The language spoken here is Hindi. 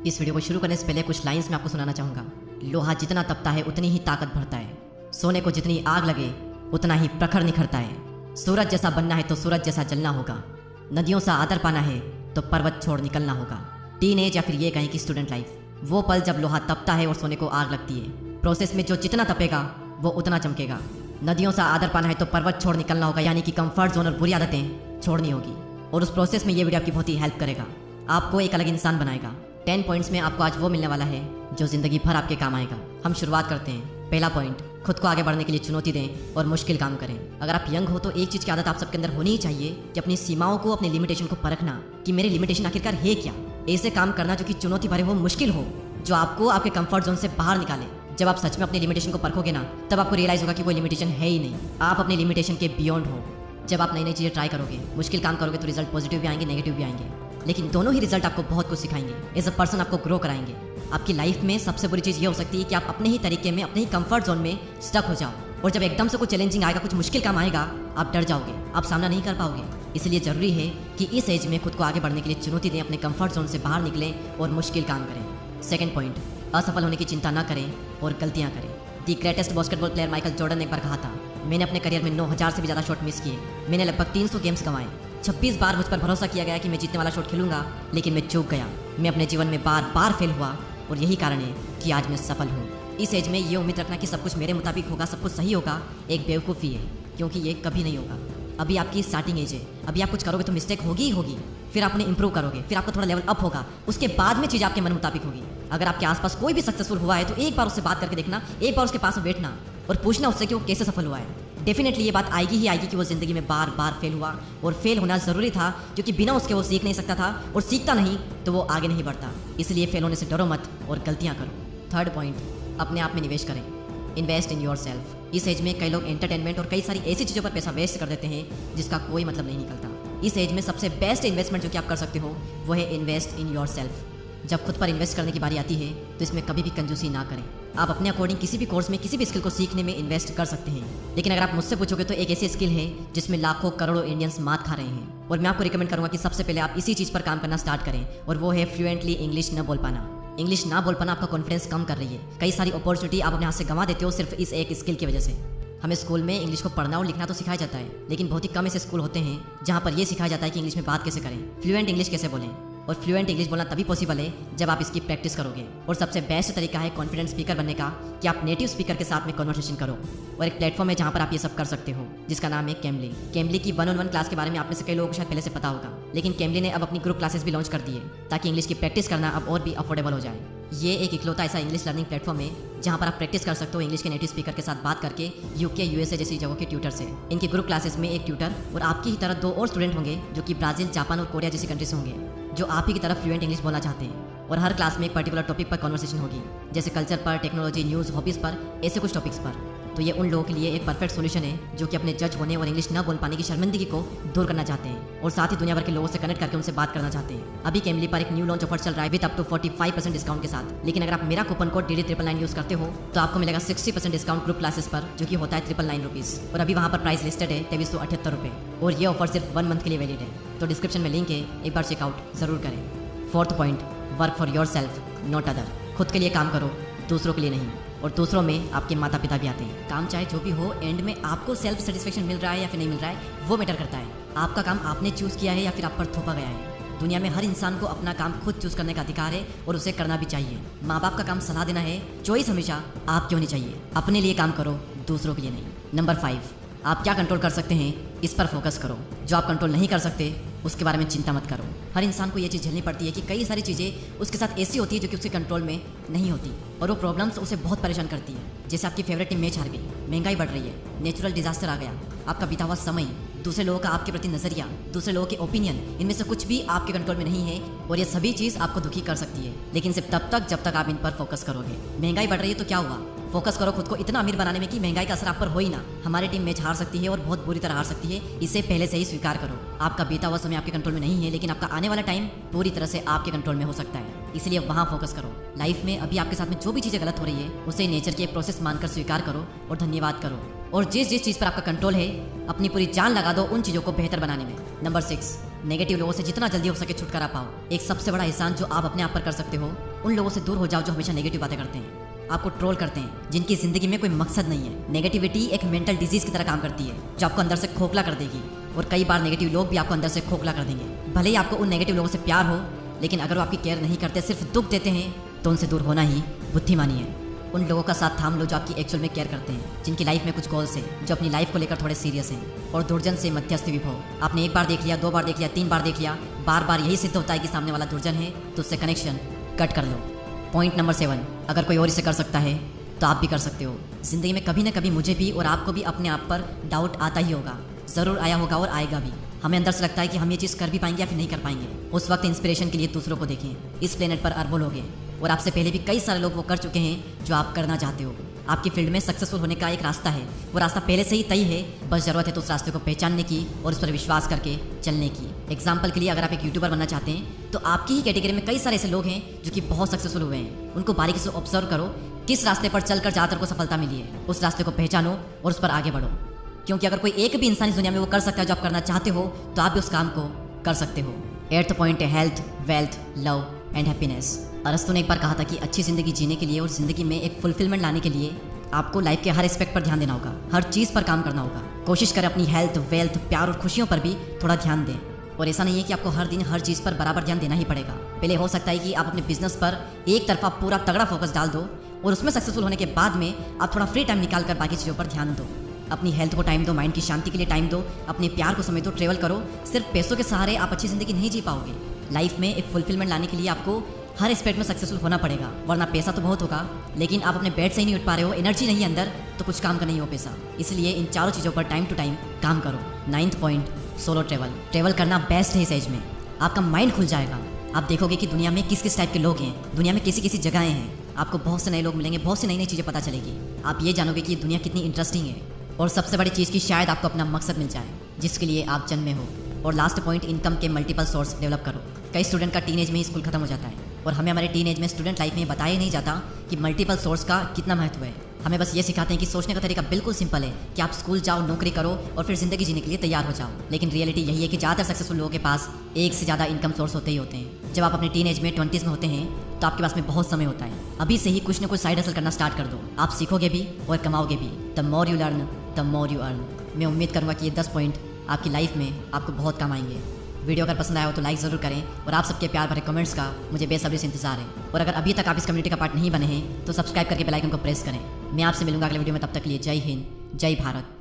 इस वीडियो को शुरू करने से पहले कुछ लाइंस मैं आपको सुनाना चाहूँगा। लोहा जितना तपता है उतनी ही ताकत भरता है। सोने को जितनी आग लगे उतना ही प्रखर निखरता है। सूरज जैसा बनना है तो सूरज जैसा जलना होगा। नदियों सा आदर पाना है तो पर्वत छोड़ निकलना होगा। टीन एज या फिर ये कहें कि स्टूडेंट लाइफ, वो पल जब लोहा तपता है और सोने को आग लगती है। प्रोसेस में जो जितना तपेगा वो उतना चमकेगा। नदियों सा आदर पाना है तो पर्वत छोड़ निकलना होगा, यानी कि कंफर्ट जोन और बुरी आदतें छोड़नी होगी। और उस प्रोसेस में ये वीडियो आपकी बहुत ही हेल्प करेगा, आपको एक अलग इंसान बनाएगा। 10 पॉइंट्स में आपको आज वो मिलने वाला है जो जिंदगी भर आपके काम आएगा। हम शुरुआत करते हैं। पहला पॉइंट, खुद को आगे बढ़ने के लिए चुनौती दें और मुश्किल काम करें। अगर आप यंग हो तो एक चीज़ की आदत आप सबके अंदर होनी ही चाहिए कि अपनी सीमाओं को, अपनी लिमिटेशन को परखना कि मेरी लिमिटेशन आखिरकार है क्या। ऐसे काम करना जो कि चुनौती भरे हो, मुश्किल हो, जो आपको आपके कंफर्ट जोन से बाहर निकाले। जब आप सच में अपनी लिमिटेशन को परखोगे ना, तब आपको रियलाइज होगा कि कोई लिमिटेशन है ही नहीं, आप अपनी लिमिटेशन के बियॉन्ड हो। जब आप नई नई चीज़ें ट्राई करोगे, मुश्किल काम करोगे तो रिजल्ट पॉजिटिव भी आएंगे, नेगेटिव भी आएंगे, लेकिन दोनों ही रिजल्ट आपको बहुत कुछ सिखाएंगे। एज अ पर्सन आपको ग्रो कराएंगे। आपकी लाइफ में सबसे बुरी चीज़ ये हो सकती है कि आप अपने ही तरीके में, अपने ही कंफर्ट जोन में स्टक हो जाओ, और जब एकदम से कुछ चैलेंजिंग आएगा, कुछ मुश्किल काम आएगा, आप डर जाओगे, आप सामना नहीं कर पाओगे। इसलिए जरूरी है कि इस एज में खुद को आगे बढ़ने के लिए चुनौती दें, अपने कंफर्ट जोन से बाहर निकलें और मुश्किल काम करें। सेकंड पॉइंट, असफल होने की चिंता न करें और गलतियां करें। The greatest basketball player Michael Jordan ने एक बार कहा था, मैंने अपने करियर में 9000 से भी ज़्यादा शॉट मिस किए। मैंने लगभग 300 गेम्स गंवाए। 26 बार मुझ पर भरोसा किया गया कि मैं जीतने वाला शॉट खेलूंगा, लेकिन मैं चूक गया। मैं अपने जीवन में बार बार फेल हुआ और यही कारण है कि आज मैं सफल हूँ। इस एज में ये उम्मीद रखना कि सब कुछ मेरे मुताबिक होगा, सब कुछ सही होगा, एक बेवकूफ़ी है, क्योंकि ये कभी नहीं होगा। अभी आपकी स्टार्टिंग एज है, अभी आप कुछ करोगे तो मिस्टेक होगी ही होगी, फिर आप उन्हें इंप्रूव करोगे, फिर आपको थोड़ा लेवल अप होगा, उसके बाद में चीज़ आपके मन मुताबिक होगी। अगर आपके आसपास कोई भी सक्सेसफुल हुआ है तो एक बार उससे बात करके देखना, एक बार उसके पास में बैठना और पूछना उससे कि वो कैसे सफल हुआ है। डेफिनेटली ये बात आएगी ही आएगी कि वो जिंदगी में बार बार फेल हुआ, और फेल होना ज़रूरी था, क्योंकि बिना उसके वो सीख नहीं सकता था, और सीखता नहीं तो वो आगे नहीं बढ़ता। इसलिए फेल होने से डरो मत और गलतियाँ करो। थर्ड पॉइंट, अपने आप में निवेश करें। Invest in your self. इस एज में कई लोग एंटरटेनमेंट और कई सारी ऐसी चीज़ों पर पैसा वेस्ट कर देते हैं जिसका कोई मतलब नहीं निकलता। इस एज में सबसे बेस्ट इन्वेस्टमेंट जो कि आप कर सकते हो वो है इन्वेस्ट इन योर सेल्फ। जब खुद पर इन्वेस्ट करने की बारी आती है तो इसमें कभी भी कंजूसी ना करें। आप अपने अकॉर्डिंग किसी भी कोर्स में, किसी भी स्किल को सीखने में इन्वेस्ट कर सकते हैं, लेकिन अगर आप मुझसे पूछोगे तो एक ऐसी स्किल है जिसमें लाखों करोड़ों इंडियंस मात खा रहे हैं, और मैं आपको रिकमेंड करूंगा कि सबसे पहले आप इसी चीज़ पर काम करना स्टार्ट करें, और वो है फ्लुएंटली इंग्लिश न बोल पाना। इंग्लिश ना बोल पाना आपका कॉन्फिडेंस कम कर रही है। कई सारी अपॉर्चुनिटी आप अपने हाथ से गंवा देते हो सिर्फ इस एक स्किल की वजह से। हमें स्कूल में इंग्लिश को पढ़ना और लिखना तो सिखाया जाता है, लेकिन बहुत ही कम ऐसे स्कूल होते हैं जहाँ पर यह सिखाया जाता है कि इंग्लिश में बात कैसे करें, फ्लुएंट इंग्लिश कैसे बोलें। और फ्लुएंट इंग्लिश बोलना तभी पॉसिबल है जब आप इसकी प्रैक्टिस करोगे। और सबसे बेस्ट तरीका है कॉन्फिडेंट स्पीकर बनने का कि आप नेटिव स्पीकर के साथ में कन्वर्सेशन करो। और एक प्लेटफॉर्म है जहाँ पर आप ये सब कर सकते हो, जिसका नाम है कैमली। कैमली की 1-on-1 क्लास के बारे में आप में से कई लोगों को शायद पहले से पता होगा, लेकिन कैमली ने अब अपनी ग्रुप क्लासेस भी लॉन्च कर दी है ताकि इंग्लिश की प्रैक्टिस करना अब और भी अफोर्डेबल हो जाए। ये एक इकलौता ऐसा इंग्लिश लर्निंग प्लेटफॉर्म है जहाँ पर आप प्रैक्टिस कर सकते हो इंग्लिश के नेटिव स्पीकर के साथ बात करके, यूके, यूएसए जैसी जगहों के ट्यूटर से। इनकी ग्रुप क्लासेस में एक ट्यूटर और आपकी ही तरह 2 और स्टूडेंट होंगे जो कि ब्राजील, जापान और कोरिया जैसी कंट्री से होंगे, जो आप ही की तरफ फ्लुएंट इंग्लिश बोलना चाहते हैं। और हर क्लास में एक पर्टिकुलर टॉपिक पर कॉन्वर्सेशन होगी, जैसे कल्चर पर, टेक्नोलॉजी, न्यूज़, हॉबीज़ पर, ऐसे कुछ टॉपिक्स पर। तो ये उन लोगों के लिए एक परफेक्ट सोल्यूशन है जो कि अपने जज होने और इंग्लिश न बोल पाने की शर्मिंदगी को दूर करना चाहते हैं, और साथ ही दुनिया भर के लोगों से कनेक्ट करके उनसे बात करना चाहते हैं। अभी कैमली पर एक न्यू लॉन्च ऑफर चल रहा है विद अप टू 45% डिस्काउंट के साथ। लेकिन अगर आप मेरा कूपन कोड DD999 यूज़ करते हो तो आपको मिलेगा 60% डिस्काउंट ग्रुप क्लासेस पर, जो कि होता है 999 रुपीज़। और अभी वहाँ पर प्राइस लिस्टेड है 2378 रुपये, और ये ऑफर सिर्फ 1 मंथ के लिए वैलिड है। तो डिस्क्रिप्शन में लिंक है, एक बार चेकआउट जरूर करें। Fourth point, work for your self not other. खुद के लिए काम करो, दूसरों के लिए नहीं। और दूसरों में आपके माता पिता भी आते हैं। काम चाहे जो भी हो, एंड में आपको सेल्फ सेटिस्फेक्शन मिल रहा है या फिर नहीं मिल रहा है, वो मैटर करता है। आपका काम आपने चूज़ किया है या फिर आप पर थोपा गया है। दुनिया में हर इंसान को अपना काम खुद चूज़ करने का अधिकार है, और उसे करना भी चाहिए। माँ बाप का काम सलाह देना है, चॉइस हमेशा आपकी होनी चाहिए। अपने लिए काम करो, दूसरों के लिए नहीं। नंबर 5, आप क्या कंट्रोल कर सकते हैं इस पर फोकस करो। जो आप कंट्रोल नहीं कर सकते उसके बारे में चिंता मत करो। हर इंसान को ये चीज़ झेलनी पड़ती है कि कई सारी चीज़ें उसके साथ ऐसी होती है जो कि उसके कंट्रोल में नहीं होती, और वो प्रॉब्लम्स उसे बहुत परेशान करती है। जैसे आपकी फेवरेट टीम मैच हार गई, महंगाई बढ़ रही है, नेचुरल डिजास्टर आ गया, आपका बीता हुआ समय, दूसरे लोगों का आपके प्रति नजरिया, दूसरे लोगों के ओपिनियन, इनमें से कुछ भी आपके कंट्रोल में नहीं है, और ये सभी चीज़ आपको दुखी कर सकती है, लेकिन सिर्फ तब तक जब तक आप इन पर फोकस करोगे। महंगाई बढ़ रही है तो क्या हुआ, फोकस करो खुद को इतना अमीर बनाने में कि महंगाई का असर आप पर हो ही ना। हमारी टीम मैच हार सकती है और बहुत बुरी तरह हार सकती है, इसे पहले से ही स्वीकार करो। आपका बीता हुआ समय आपके कंट्रोल में नहीं है, लेकिन आपका आने वाला टाइम पूरी तरह से आपके कंट्रोल में हो सकता है, इसलिए वहाँ फोकस करो। लाइफ में अभी आपके साथ में जो भी चीज़ें गलत हो रही है उसे नेचर की एक प्रोसेस मानकर स्वीकार करो और धन्यवाद करो। और जिस जिस चीज़ पर आपका कंट्रोल है, अपनी पूरी जान लगा दो उन चीज़ों को बेहतर बनाने में। नंबर 6, नेगेटिव लोगों से जितना जल्दी हो सके छुटकारा पाओ। एक सबसे बड़ा एहसान जो आप अपने आप पर कर सकते हो उन लोगों से दूर हो जाओ जो हमेशा नेगेटिव बातें करते हैं, आपको ट्रोल करते हैं, जिनकी जिंदगी में कोई मकसद नहीं है। नेगेटिविटी एक मेंटल डिजीज की तरह काम करती है जो आपको अंदर से खोखला कर देगी, और कई बार नेगेटिव लोग भी आपको अंदर से खोखला कर देंगे। भले ही आपको उन नेगेटिव लोगों से प्यार हो, लेकिन अगर वो आपकी केयर नहीं करते, सिर्फ दुख देते हैं, तो उनसे दूर होना ही बुद्धिमानी है। उन लोगों का साथ थाम लो जो आपकी एक्चुअल में केयर करते हैं, जिनकी लाइफ में कुछ गोल्स हैं, जो अपनी लाइफ को लेकर थोड़े सीरियस हैं। और दुर्जन से मध्यस्थ विभव। आपने एक बार देख लिया, 2 बार देख लिया, 3 बार देख लिया, बार बार यही सिद्ध होता है कि सामने वाला दुर्जन है, तो उससे कनेक्शन कट कर लो। पॉइंट नंबर 7, अगर कोई और इसे कर सकता है तो आप भी कर सकते हो। जिंदगी में कभी ना कभी मुझे भी और आपको भी अपने आप पर डाउट आता ही होगा, ज़रूर आया होगा और आएगा भी। हमें अंदर से लगता है कि हम ये चीज़ कर भी पाएंगे या फिर नहीं कर पाएंगे। उस वक्त इंस्पिरेशन के लिए दूसरों को देखें। इस प्लेनेट पर अरबों लोग हैं, और आपसे पहले भी कई सारे लोग वो कर चुके हैं जो आप करना चाहते हो। आपकी फील्ड में सक्सेसफुल होने का एक रास्ता है, वो रास्ता पहले से ही तय है, बस ज़रूरत है तो उस रास्ते को पहचानने की और उस पर विश्वास करके चलने की। एग्जाम्पल के लिए, अगर आप एक यूट्यूबर बनना चाहते हैं, तो आपकी ही कैटेगरी में कई सारे ऐसे लोग हैं जो कि बहुत सक्सेसफुल हुए हैं। उनको बारीकी से ऑब्जर्व करो, किस रास्ते पर चलकर ज़्यादातर को सफलता मिली है, उस रास्ते को पहचानो और उस पर आगे बढ़ो। क्योंकि अगर कोई एक भी इंसान इस दुनिया में वो कर सकता है जो आप करना चाहते हो, तो आप भी उस काम को कर सकते हो। 8th पॉइंट है health, wealth, love and happiness. अरस्तु ने एक बार कहा था कि अच्छी ज़िंदगी जीने के लिए और ज़िंदगी में एक फुलफिलमेंट लाने के लिए आपको लाइफ के हर एस्पेक्ट पर ध्यान देना होगा, हर चीज़ पर काम करना होगा। कोशिश करें अपनी हेल्थ, वेल्थ, प्यार और खुशियों पर भी थोड़ा ध्यान दें। और ऐसा नहीं है कि आपको हर दिन हर चीज़ पर बराबर ध्यान देना ही पड़ेगा। पहले हो सकता है कि आप अपने बिजनेस पर एक तरफा पूरा तगड़ा फोकस डाल दो, और उसमें सक्सेसफुल होने के बाद में आप थोड़ा फ्री टाइम निकाल कर बाकी चीज़ों पर ध्यान दो। अपनी हेल्थ को टाइम दो, माइंड की शांति के लिए टाइम दो, अपने प्यार को समय दो, ट्रेवल करो। सिर्फ पैसों के सहारे आप अच्छी ज़िंदगी नहीं जी पाओगे। लाइफ में एक फुलफिलमेंट लाने के लिए आपको हर एस्पेक्ट में सक्सेसफुल होना पड़ेगा, वरना पैसा तो बहुत होगा, लेकिन आप अपने बेड से ही नहीं उठ पा रहे हो, एनर्जी नहीं है अंदर, तो कुछ काम का नहीं हो पैसा। इसलिए इन चारों चीज़ों पर टाइम टू टाइम काम करो। 9th point, solo travel. Travel करना बेस्ट है इस एज में। आपका माइंड खुल जाएगा, आप देखोगे कि दुनिया में किस किस टाइप के लोग हैं, दुनिया में कैसी कैसी जगहें हैं। आपको बहुत से नए लोग मिलेंगे, बहुत सी नई नई चीज़ें पता चलेगी। आप ये जानोगे कि ये दुनिया कितनी इंटरेस्टिंग है, और सबसे बड़ी चीज़ की शायद आपको अपना मकसद मिल जाए जिसके लिए आप जन्मे हो। और लास्ट पॉइंट, इनकम के मल्टीपल सोर्स डेवलप करो। कई स्टूडेंट का टीनेज में ही स्कूल खत्म हो जाता है, और हमें हमारे टीनेज में स्टूडेंट लाइफ में बताया नहीं जाता कि मल्टीपल सोर्स का कितना महत्व है। हमें बस ये सिखाते हैं कि सोचने का तरीका बिल्कुल सिंपल है कि आप स्कूल जाओ, नौकरी करो और फिर ज़िंदगी जीने के लिए तैयार हो जाओ। लेकिन रियलिटी यही है कि ज़्यादातर सक्सेसफुल लोगों के पास एक से ज़्यादा इनकम सोर्स होते ही होते हैं। जब आप अपने टीनेज में 20s में होते हैं, तो आपके पास में बहुत समय होता है। अभी से ही कुछ न कुछ साइड हसल करना स्टार्ट कर दो, आप सीखोगे भी और कमाओगे भी। The more you learn the more you earn. मैं उम्मीद करूँगा कि ये 10 पॉइंट आपकी लाइफ में आपको बहुत काम आएंगे। वीडियो अगर पसंद आया हो तो लाइक ज़रूर करें, और आप सबके प्यार भरे कमेंट्स का मुझे बेसब्री से इंतजार है। और अगर अभी तक आप इस कम्युनिटी का पार्ट नहीं बने हैं, तो सब्सक्राइब करके बेल आइकन को प्रेस करें। मैं आपसे मिलूंगा अगले वीडियो में, तब तक के लिए जय हिंद, जय भारत।